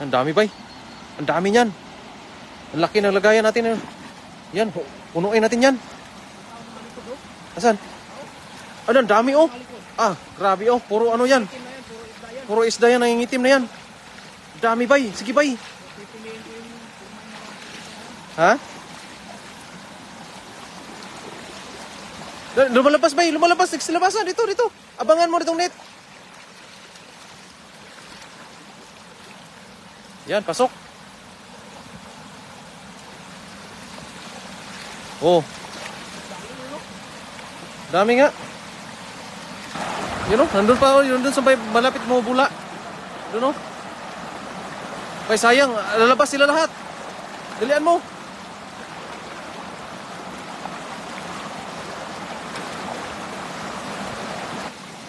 Ang dami bay. Ang dami niyan. Ang laki ng lagayan natin. Yan, punuin natin yan. Asan? Ano, ang dami oh. Ah, grabe oh. Puro ano yan. Puro isda yan, nangingitim na yan. Dami bay. Sige bay. Ha? Lumalabas bay, lumalabas. Nagsilabasan. Dito. Abangan mo ditong net. Yan, pasok. Oh. Dami nga. Yun o, nandun pa, nandun sa malapit mo bula. Doon o. Kaya sayang, lalabas sila lahat. Dalian mo.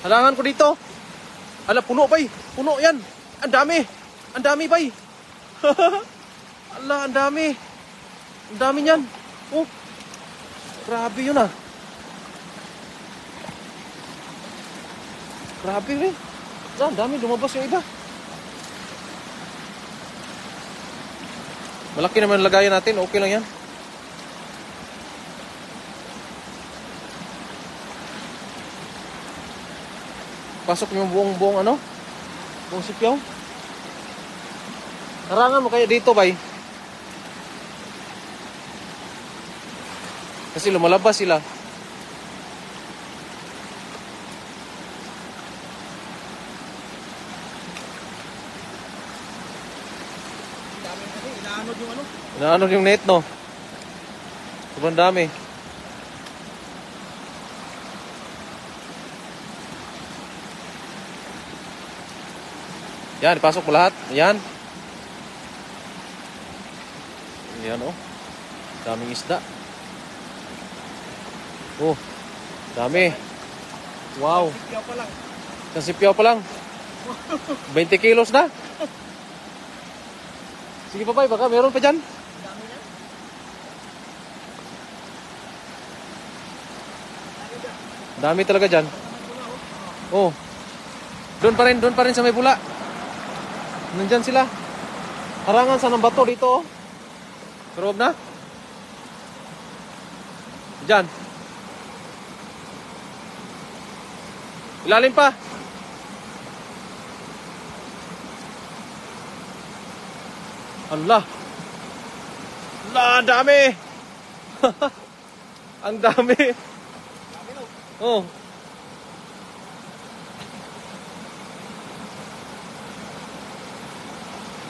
Halangan ko dito. Ala, puno bay. Puno yan. Ang dami. Ang dami bay. Ala, ang dami. Ang dami niyan. Oh. Grabe yun ah. Grabe rin. Ang dami, lumabas yung iba. Malaki naman ang lagayan natin. Okay lang yan. Pasok yung buong ano? Buong sipyaw. Harangan mo kaya dito, bay. Kasi lumalabas sila. Inaanod yung ano? Inaanod yung net, no? Sobrang dami. Yan, pasok mo lahat. Yan. Yan, oh. Daming isda. Oh, dami. Wow. Sipyaw pa lang. Sa sipyaw pa lang. 20 kilos na. Sige pa bay, baka meron pa dyan. Dami na. Dami talaga dyan. Oh. Doon pa rin sa may bula. Nandyan sila. Harangan sa ng bato dito, oh. Saroob na. Dyan. Ilalim pa. Allah. Allah, dami. Ang dami. Oh.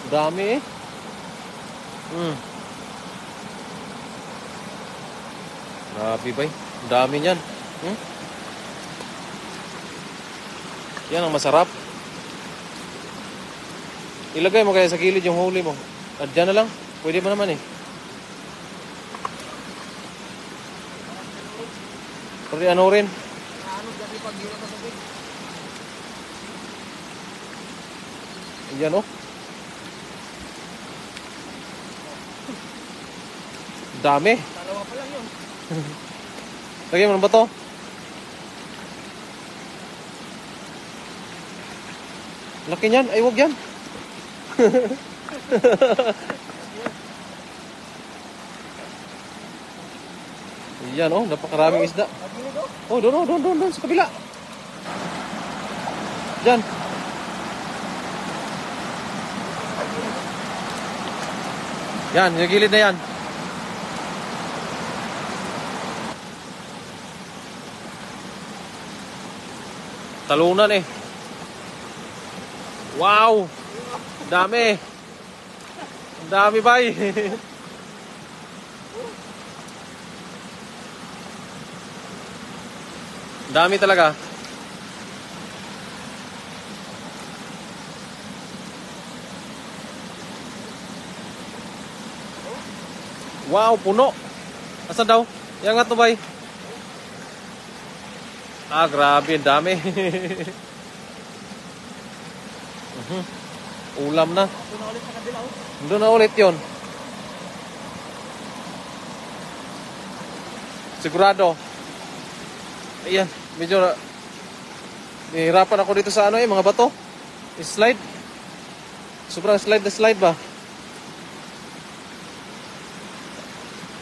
Dami eh. Grabe bay. Dami niyan. Yan ang masarap. Ilagay mo kaya sa gilid yung huli mo. At dyan na lang. Pwede mo naman eh. Pwede ano rin. Inaanod kasi pag hirap sa tubig. Yan oh. Dami. Dalawa pa lang yun. Lagyan mo ng bato. Laki niyan. Ay, wag yan. Yan oh, napakaraming isda. Oh, doon sa kabila. Diyan. Yan, yung gilid na yan. Talunan eh. Wow! Dami. Dami bay. Dami talaga. Wow, puno. Asan daw? Yan nga to bay. Ah, grabe, dami. Ulam na. Doon na ulit sa kabila. Doon na ulit yun. Sigurado. Ayan, medyo nahihirapan ako dito sa ano mga bato. Slide. Sobrang slide na slide ba?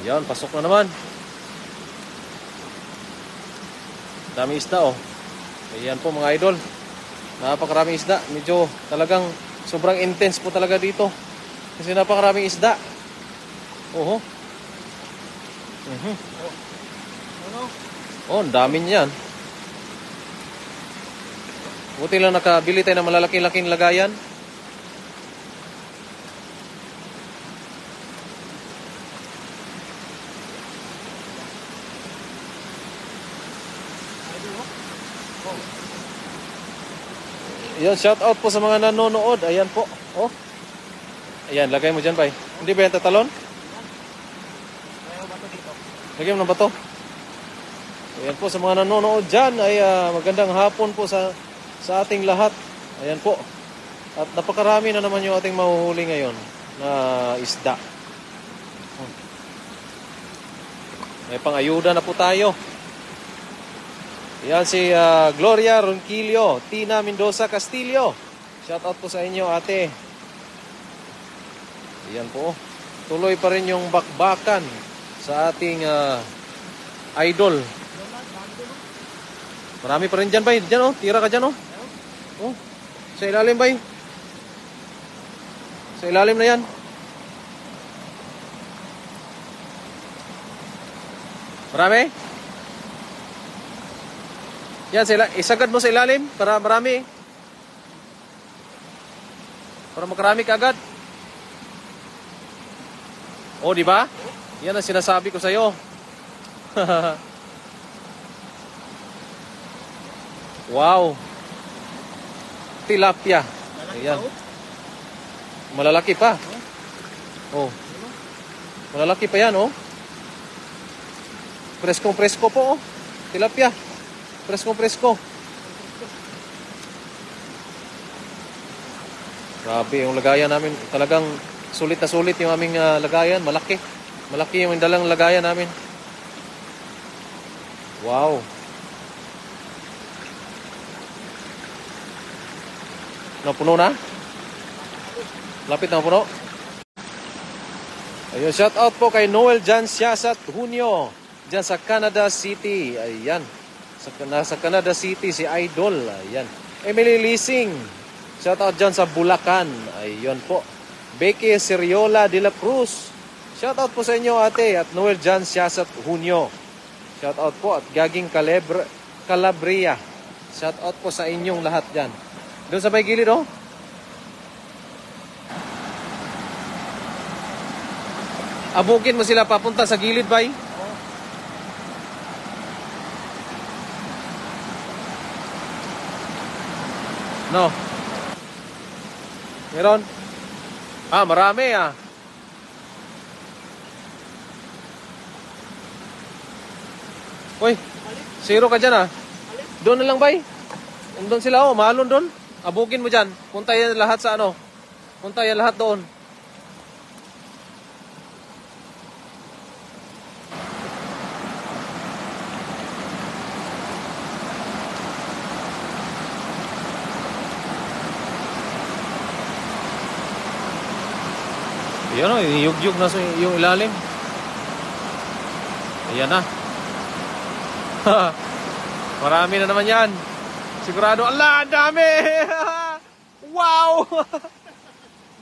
Yan, pasok na naman. Dami isda oh. Ayan po mga idol. Napakaraming isda. Medyo talagang sobrang intense po talaga dito. Kasi napakaraming isda. Oho. Ano? Oh, ang dami niyan. Buti lang nakabili tayo ng malalaking-laking lagayan. Yan, shout out po sa mga nanonood. Ayan po. Oh. Ayan, lagay mo dyan, bay. Hindi ba yan tatalon? Ayaw ba ito dito? Lagyan mo ng bato. Ayan po, sa mga nanonood dyan, ay magandang hapon po sa ating lahat. Ayan po. At napakarami na naman yung ating mahuhuli ngayon na isda. May pang-ayuda na po tayo. Yan si Gloria Ronquillo, Tina Mendoza Castillo. Shout out po sa inyo, ate. Yan po. Tuloy pa rin yung bakbakan sa ating idol. Marami pa rin dyan, bay. Dyan, oh. Tira ka dyan, oh. Oh. Sa ilalim, bay. Sa ilalim na yan. Marami? Yan, isagad mo sa ilalim para marami. Para makarami ka agad. Oh, di ba? Yan ang sinasabi ko sa iyo. Wow. Tilapia. Ayan. Malalaki pa. Oh. Malalaki pa yan, oh. Presko po, oh. Tilapia. Presko. Grabe, yung lagayan namin. Talagang sulit na sulit yung aming lagayan. Malaki. Malaki yung dalang lagayan namin. Wow. Napuno na? Lapit na puno. Ayun, shout out po kay Noel Jan Siasat Junio. Diyan sa Canada City. Ayan. Nasa Canada City si Idol. Ayan. Emily Leasing. Shout out dyan sa Bulacan. Ayun po. Becky Seriola de la Cruz. Shout out po sa inyo, ate. At Noel Jan Siasat Junio. Shout out po. At Gaging Calabria. Shout out po sa inyong lahat dyan. Doon sa may gilid, oh. Abugin mo sila papunta sa gilid, bay. No. Meron? Marami ah. Uy, zero ka dyan ah. Doon na lang, bay. Doon sila, oh, mahalon doon. Abugin mo dyan. Punta yan lahat sa ano. Punta yan lahat doon. Ayan o, yugyug na yung ilalim. Ayan na. Marami na naman yan. Sigurado, ala, ang dami! Wow!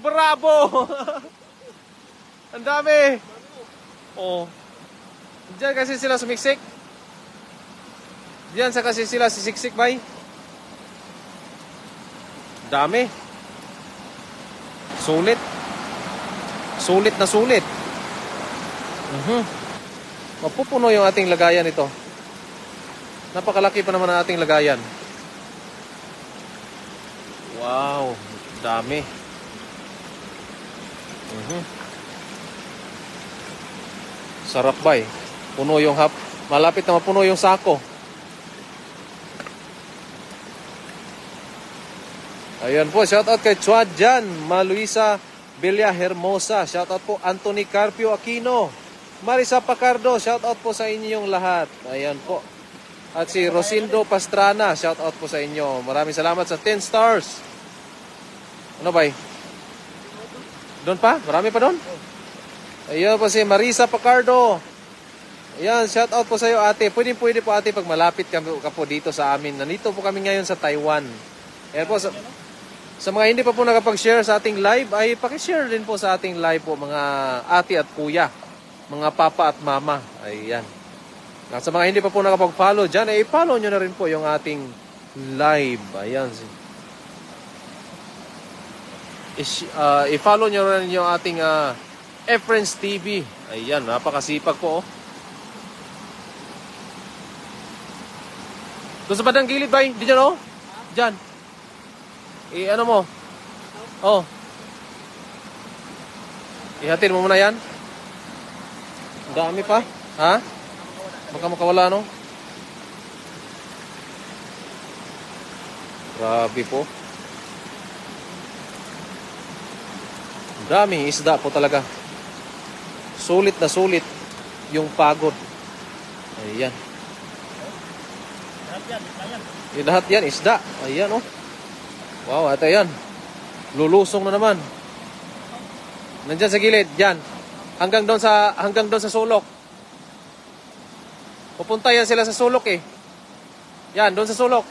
Bravo! Ang dami! Oh. Diyan kasi sila sumiksik. Diyan sa kasi sila sisiksik, bay. Dami. Sulit. Sulit na sulit. Mapupuno yung ating lagayan ito. Napakalaki pa naman ang ating lagayan. Wow, dami. Sarap ba eh. Puno yung malapit na mapuno yung sako. Ayan po, shout out kay Chuadjan Maluisa Belia Hermosa. Shout out po Anthony Carpio Aquino. Marisa Pacardo, shout out po sa inyong lahat. Ayan po. At si Rosindo Pastrana, shout out po sa inyo. Maraming salamat sa 10 stars. Ano ba? Doon pa? Marami pa doon? Ayun po si Marisa Pacardo. Ayan, shout out po sa iyo ate. Pwede po ate pag malapit ka po dito sa amin. Nandito po kami ngayon sa Taiwan. Ayan po, sa mga hindi pa po nakapag-share sa ating live, ay pakishare din po sa ating live po mga ate at kuya. Mga papa at mama. Ayan. At sa mga hindi pa po nakapag-follow dyan, ay i-follow nyo na rin po yung ating live. Ayan. I-follow nyo rin yung ating Friends TV. Ayan, napakasipag po. Oh. Doon sa bandang gilid ba? Di dyan, oh. Dyan. Ano mo? Oh. Ihatin mo muna yan. Ang dami pa. Ha? Baka makawala, no? Grabe po. Ang daming isda po talaga. Sulit na sulit yung pagod. Ayan. Yung lahat yan, isda. Ayan, oh. Wow, ito yan. Lulusong na naman. Nandyan sa gilid, yan. Hanggang doon sa sulok. Pupunta yan sila sa sulok eh. Yan, doon sa sulok.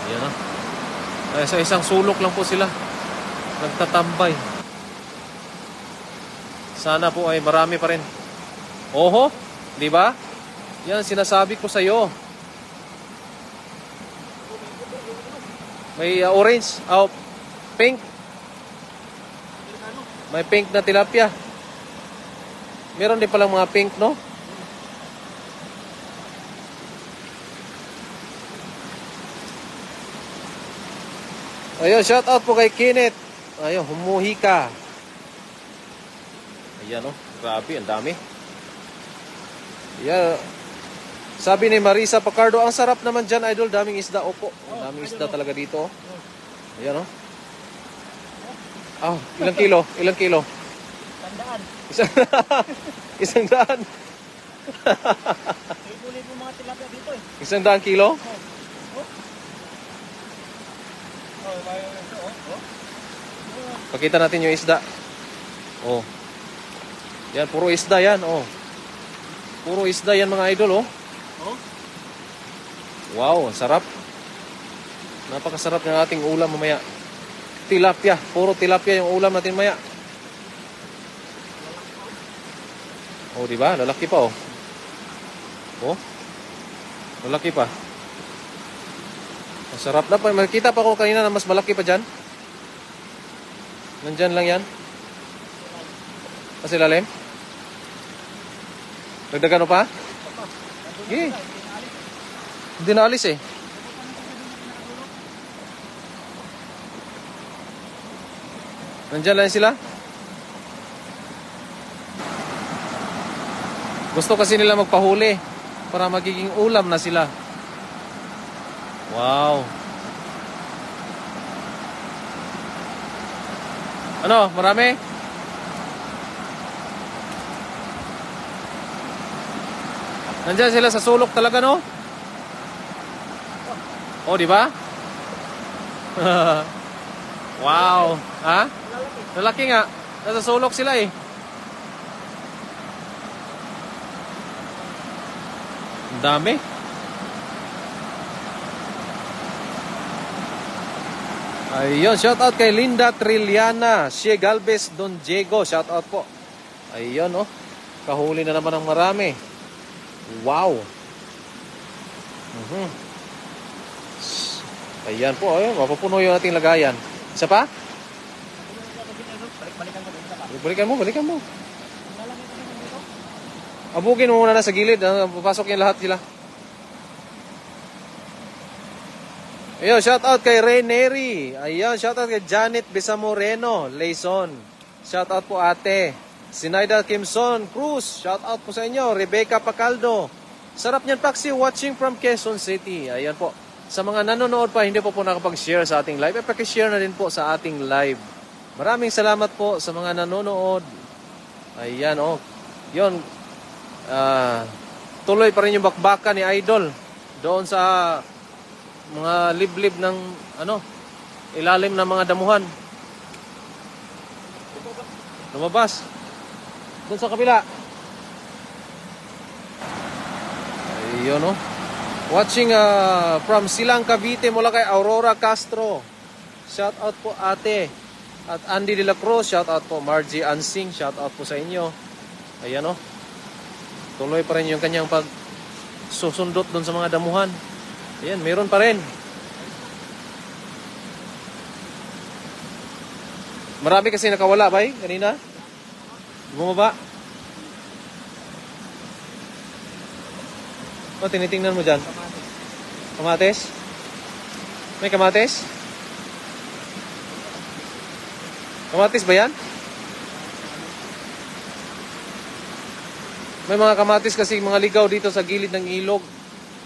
Ayan na. Kaya sa isang sulok lang po sila nagtatambay. Sana po ay marami pa rin. Oho, di ba? Yan sinasabi ko sa iyo. May orange, pink. May pink na tilapia. Meron din palang mga pink, no? Ayun, shout out po kay Kenneth. Ayun, humuhi ka. Ayan, oh. Grabe, ang dami. Ayan. Sabi ni Marisa Pacardo, ang sarap naman dyan, idol. Daming isda. Opo, ang daming isda talaga dito, oh. Ayan, oh. Ilang kilo? Ilang kilo? 100. Isang daan. Libo-libo mga tilapia dito eh. 100 kilo? Pakita natin yung isda. Oh. Yan, puro isda yan, oh. Puro isda yan mga idol, oh. Wow, ang sarap. Napakasarap ng ating ulam mamaya. Tilapia, puro tilapia yung ulam natin mamaya. Oh, di ba? Lalaki pa, oh. Oh. Lalaki pa. Masarap na pa. Makikita pa ko kanina na mas malaki pa dyan. Nandyan lang yan. Kasi lalim. Dagdagan mo pa? Okay. Hindi na alis eh. Nandyan lang sila. Gusto kasi nila magpahuli para magiging ulam na sila. Wow. Ano? Marami? Nandyan sila sa sulok talaga, no? Oh, di ba? Wow. Ha? Lalaki nga. Nasa sulok sila eh. Ang dami. Ayun, shout out kay Linda Trilliana, Shea Galvez, Don Diego, shout out po. Ayun, oh. Kahuli na naman ng marami. Wow. Ayan po, ayun, mapupuno yung ating lagayan. Isa pa? Balikan mo. Abugin mo muna na sa gilid, papasok yung lahat sila. Ayun, shout out kay Ray Neri. Ayun, shout out kay Janet Besamoreno, Layson. Shout out po ate. Sinaida Kimson Cruz, shout out po sa inyo. Rebecca Pacaldo. Sarap niyan, Paxi, watching from Quezon City. Ayan po. Sa mga nanonood pa, hindi po nakapag-share sa ating live, pakishare na din po sa ating live. Maraming salamat po sa mga nanonood. Ayan, oh. Yun. Tuloy pa rin yung bakbakan ni Idol doon sa mga liblib ng ano, ilalim ng mga damuhan. Lumabas. Doon sa kabila. Ayun, no? Watching from Silang Cavite mula kay Aurora Castro. Shout out po ate. At Andy De La Cruz, shout out po. Margie Ansing, shout out po sa inyo. Ayan, no? Tuloy pa rin yung kanyang pag susundot doon sa mga damuhan. Ayan, meron pa rin. Marami kasi nakawala, bay, kanina. Bumaba. O, tinitingnan mo dyan. Kamates? May kamates? Kamatis ba yan? May mga kamatis kasi mga ligaw dito sa gilid ng ilog.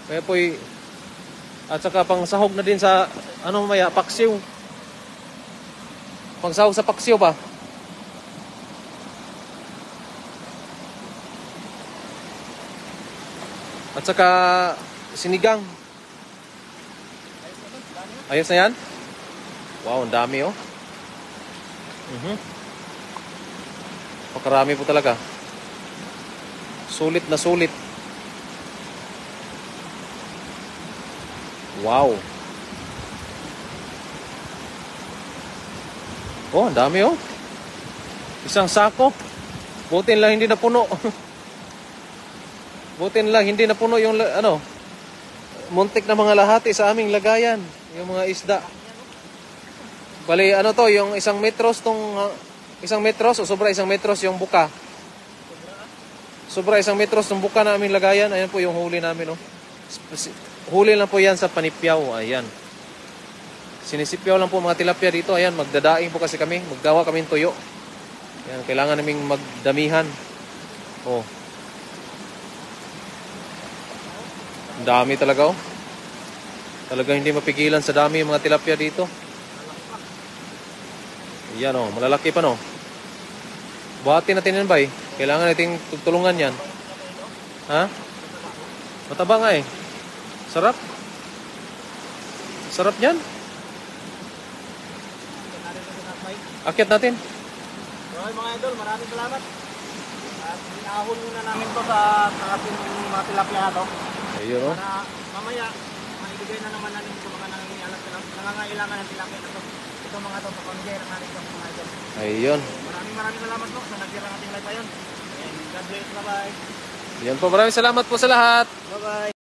Kaya po'y at saka pang sahog na din sa ano maya, paksiw. Pang sahog sa paksiw ba? At saka sinigang. Ayos na yan? Wow, ang dami oh. Pakarami po talaga. Sulit na sulit. Wow. Oh, ang dami oh. Isang sako. Butin lang hindi napuno. Butin lang hindi napuno yung ano, muntik na mga lahati sa aming lagayan, yung mga isda. Bali ano to, yung isang metros tong isang metros o sobra isang metros yung buka. Sobra isang metros tong buka na aming lagayan. Ayan po yung huli namin oh. Huli lang po yan sa panipyaw. Ayan. Sinisipyaw lang po mga tilapia dito. Ayan, magdadaing po kasi kami. Magdawa kami ng tuyo. Ayan, kailangan naming magdamihan. Oh. Ang dami talaga oh. Talagang hindi mapigilan sa dami yung mga tilapia dito. Ayan oh, malalaki pa no. Buhatin natin yan ba eh. Kailangan nating tutulungan yan. Ha? Mataba nga eh. Sarap. Sarap yan. Akyat natin. Okay mga idol, maraming salamat. At inahon muna namin to sa ating mga tilapia na to. Ayun oh. Para mamaya, maibigay na naman natin sa mga nangangailangan ng tilapia na to. Ito mga to, papanggay na natin ito mga idol. Ayun. Maraming salamat po sa nagdirang ating live pa yun. And God bless, bye-bye. Yan po, maraming salamat po sa lahat. Bye-bye.